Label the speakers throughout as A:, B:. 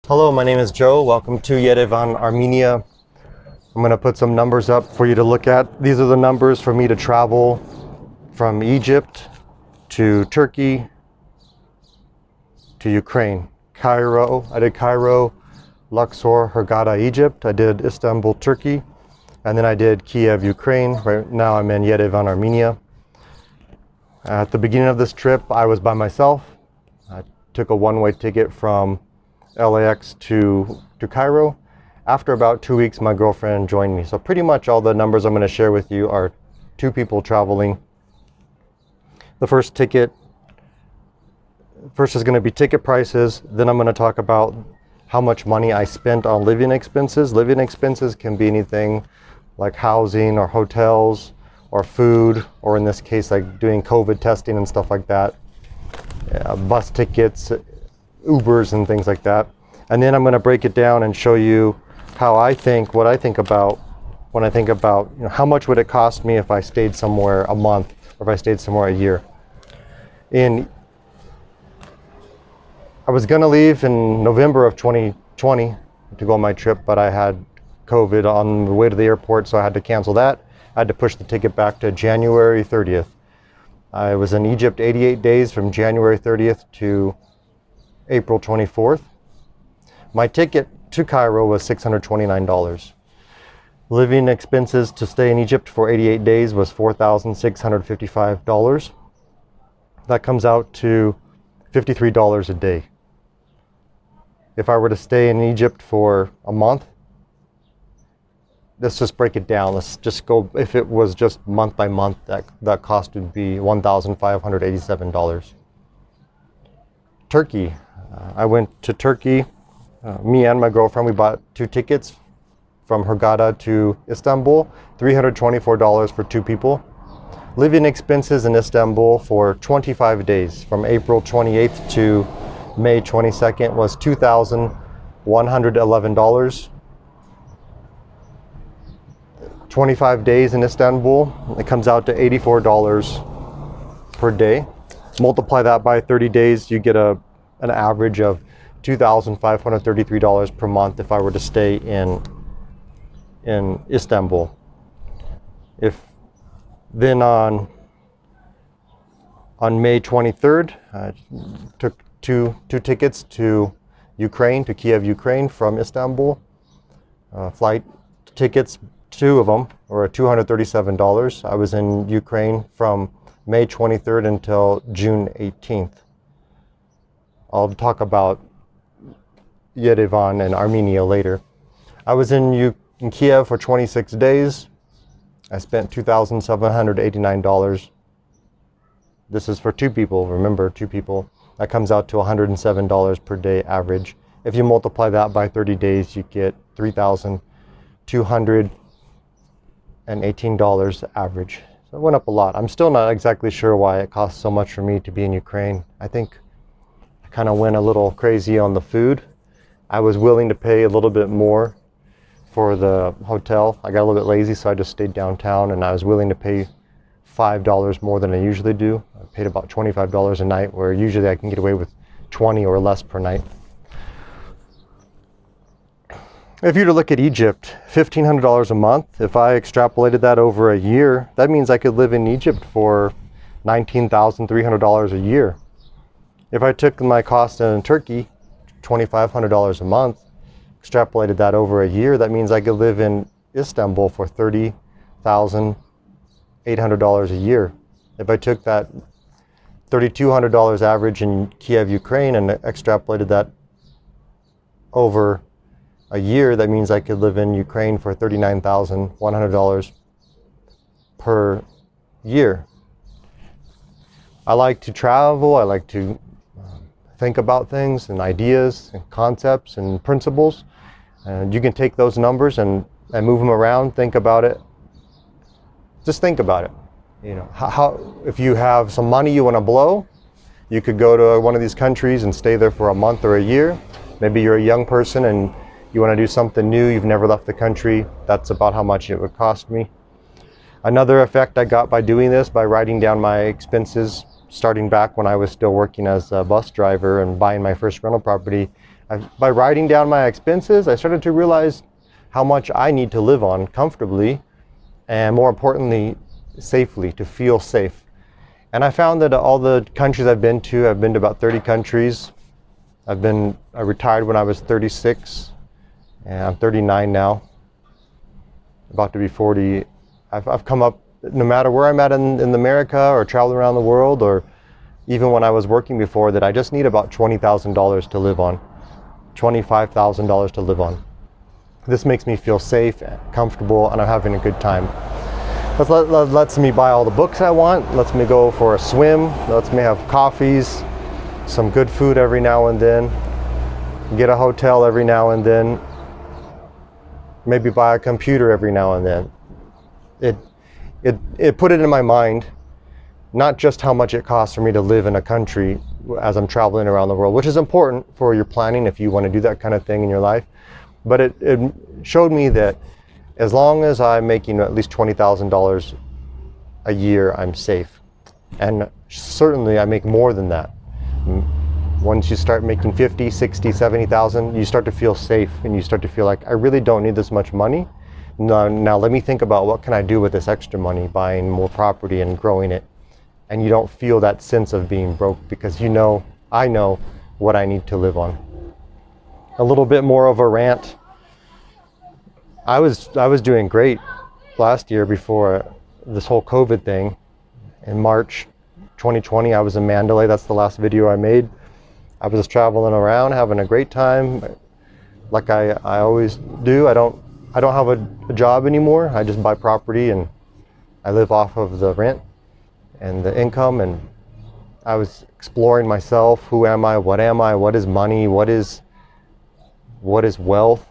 A: Hello, my name is Joe. Welcome to Yerevan, Armenia. I'm going to put some numbers up for you to look at. These are the numbers for me to travel from Egypt to Turkey to Ukraine. Cairo, I did Cairo, Luxor, Hurghada, Egypt. I did Istanbul, Turkey. And then I did Kiev, Ukraine. Right now I'm in Yerevan, Armenia. At the beginning of this trip, I was by myself. I took a one-way ticket from LAX to Cairo. After about 2 weeks, my girlfriend joined me. So pretty much all the numbers I'm going to share with you are two people traveling. The first is going to be ticket prices. Then I'm going to talk about how much money I spent on living expenses. Living expenses can be anything like housing or hotels or food, or in this case, like doing COVID testing and stuff like that. Bus tickets, Ubers and things like that. And then I'm going to break it down and show you what I think about when I think about how much would it cost me if I stayed somewhere a month or if I stayed somewhere a year. I was going to leave in November of 2020 to go on my trip, but I had COVID on the way to the airport, so I had to cancel that. I had to push the ticket back to January 30th. I was in Egypt 88 days from January 30th to April 24th. My ticket to Cairo was $629. Living expenses to stay in Egypt for 88 days was $4,655. That comes out to $53 a day. If I were to stay in Egypt for a month, let's just break it down. Let's just go, if it was just month by month, that cost would be $1,587. Turkey. I went to Turkey. Me and my girlfriend, we bought two tickets from Hurghada to Istanbul, $324 for two people. Living expenses in Istanbul for 25 days, from April 28th to May 22nd, was $2,111. 25 days in Istanbul, it comes out to $84 per day. Multiply that by 30 days, you get an average of $2,533 per month if I were to stay in Istanbul. Then on May 23rd, I took two tickets to Ukraine, to Kiev, Ukraine from Istanbul. Flight tickets, two of them, were $237. I was in Ukraine from May 23rd until June 18th. I'll talk about Yerevan and Armenia later. I was in Kiev for 26 days. I spent $2,789. This is for two people, remember, two people. That comes out to $107 per day average. If you multiply that by 30 days, you get $3,218 average. So it went up a lot. I'm still not exactly sure why it costs so much for me to be in Ukraine. I think I kind of went a little crazy on the food. I was willing to pay a little bit more for the hotel. I got a little bit lazy, so I just stayed downtown, and I was willing to pay $5 more than I usually do. I paid about $25 a night, where usually I can get away with 20 or less per night. If you were to look at Egypt, $1,500 a month, if I extrapolated that over a year, that means I could live in Egypt for $19,300 a year. If I took my cost in Turkey, $2,500 a month, extrapolated that over a year, that means I could live in Istanbul for $30,800 a year. If I took that $3,200 average in Kiev, Ukraine, and extrapolated that over a year, that means I could live in Ukraine for $39,100 per year. I like to travel. I like to think about things and ideas and concepts and principles. And you can take those numbers and move them around, think about it. Just think about it. How if you have some money you want to blow, you could go to one of these countries and stay there for a month or a year. Maybe you're a young person and you want to do something new, you've never left the country. That's about how much it would cost me. Another effect I got by doing this, by writing down my expenses, starting back when I was still working as a bus driver and buying my first rental property, By writing down my expenses, I started to realize how much I need to live on comfortably, and more importantly, safely, to feel safe. And I found that all the countries I've been to about 30 countries. I retired when I was 36, and I'm 39 now, about to be 40. I've come up, no matter where I'm at in America or traveling around the world, or even when I was working before, that I just need about $20,000 to live on, $25,000 to live on. This makes me feel safe, comfortable, and I'm having a good time. Lets me buy all the books I want, lets me go for a swim, lets me have coffees, some good food every now and then, get a hotel every now and then, maybe buy a computer every now and then. It put it in my mind, not just how much it costs for me to live in a country as I'm traveling around the world, which is important for your planning if you want to do that kind of thing in your life. But it showed me that as long as I'm making at least $20,000 a year, I'm safe. And certainly I make more than that. Once you start making 50, 60, 70,000, you start to feel safe, and you start to feel like, I really don't need this much money. Now let me think about what can I do with this extra money, buying more property and growing it. And you don't feel that sense of being broke, because I know what I need to live on. A little bit more of a rant. I was doing great last year before this whole COVID thing. In March 2020, I was in Mandalay. That's the last video I made. I was traveling around, having a great time, like I always do. I don't have a job anymore. I just buy property and I live off of the rent and the income. And I was exploring myself. Who am I? What am I? What is money? What is wealth?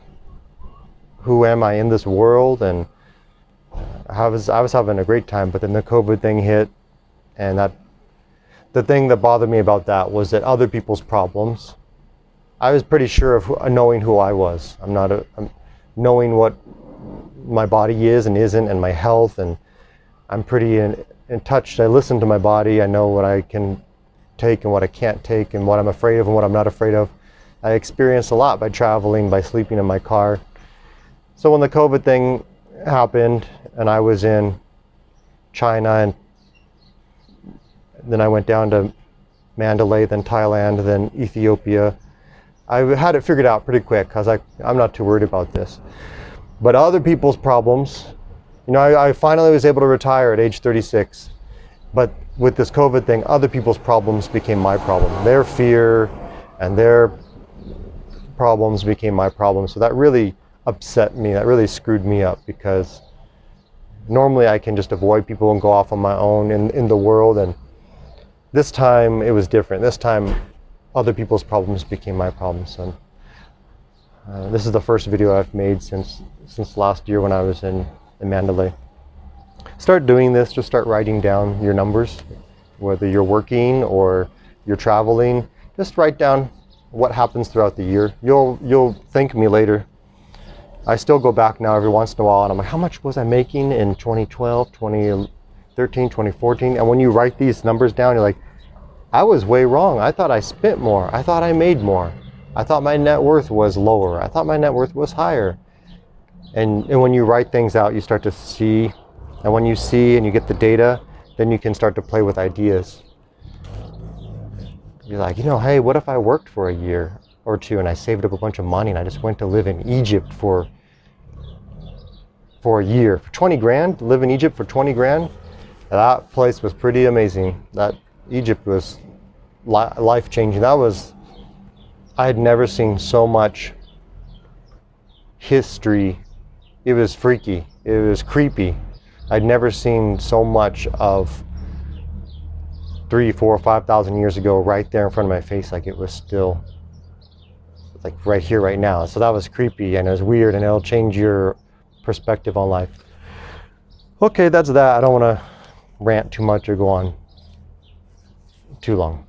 A: Who am I in this world? And I was having a great time, but then the COVID thing hit, and the thing that bothered me about that was that other people's problems, I was pretty sure of knowing who I was. I'm knowing what my body is and isn't, and my health, and I'm pretty in touch. I listen to my body. I know what I can take and what I can't take, and what I'm afraid of and what I'm not afraid of. I experienced a lot by traveling, by sleeping in my car. So when the COVID thing happened, and I was in China, and then I went down to Mandalay, then Thailand, then Ethiopia, I had it figured out pretty quick, because I'm not too worried about this. But other people's problems, I finally was able to retire at age 36. But with this COVID thing, other people's problems became my problem. Their fear and their problems became my problem. So that really upset me. That really screwed me up, because normally I can just avoid people and go off on my own in the world. And this time it was different. This time other people's problems became my problems. And this is the first video I've made since last year when I was in Mandalay. Start doing this. Just start writing down your numbers, whether you're working or you're traveling. Just write down what happens throughout the year. You'll thank me later. I still go back now every once in a while, and I'm like, how much was I making in 2012, 2013, 2014? And when you write these numbers down, you're like, I was way wrong. I thought I spent more. I thought I made more. I thought my net worth was lower. I thought my net worth was higher. And when you write things out, you start to see. And when you see and you get the data, then you can start to play with ideas. You're like, hey, what if I worked for a year or two and I saved up a bunch of money and I just went to live in Egypt for a year, for 20 grand, live in Egypt for 20 grand. That place was pretty amazing. That Egypt was life-changing. I had never seen so much history. It was freaky. It was creepy. I'd never seen so much of 3, 4, 5,000 years ago right there in front of my face, like it was still like right here, right now. So that was creepy, and it was weird, and it'll change your perspective on life. Okay, that's that. I don't want to rant too much or go on too long.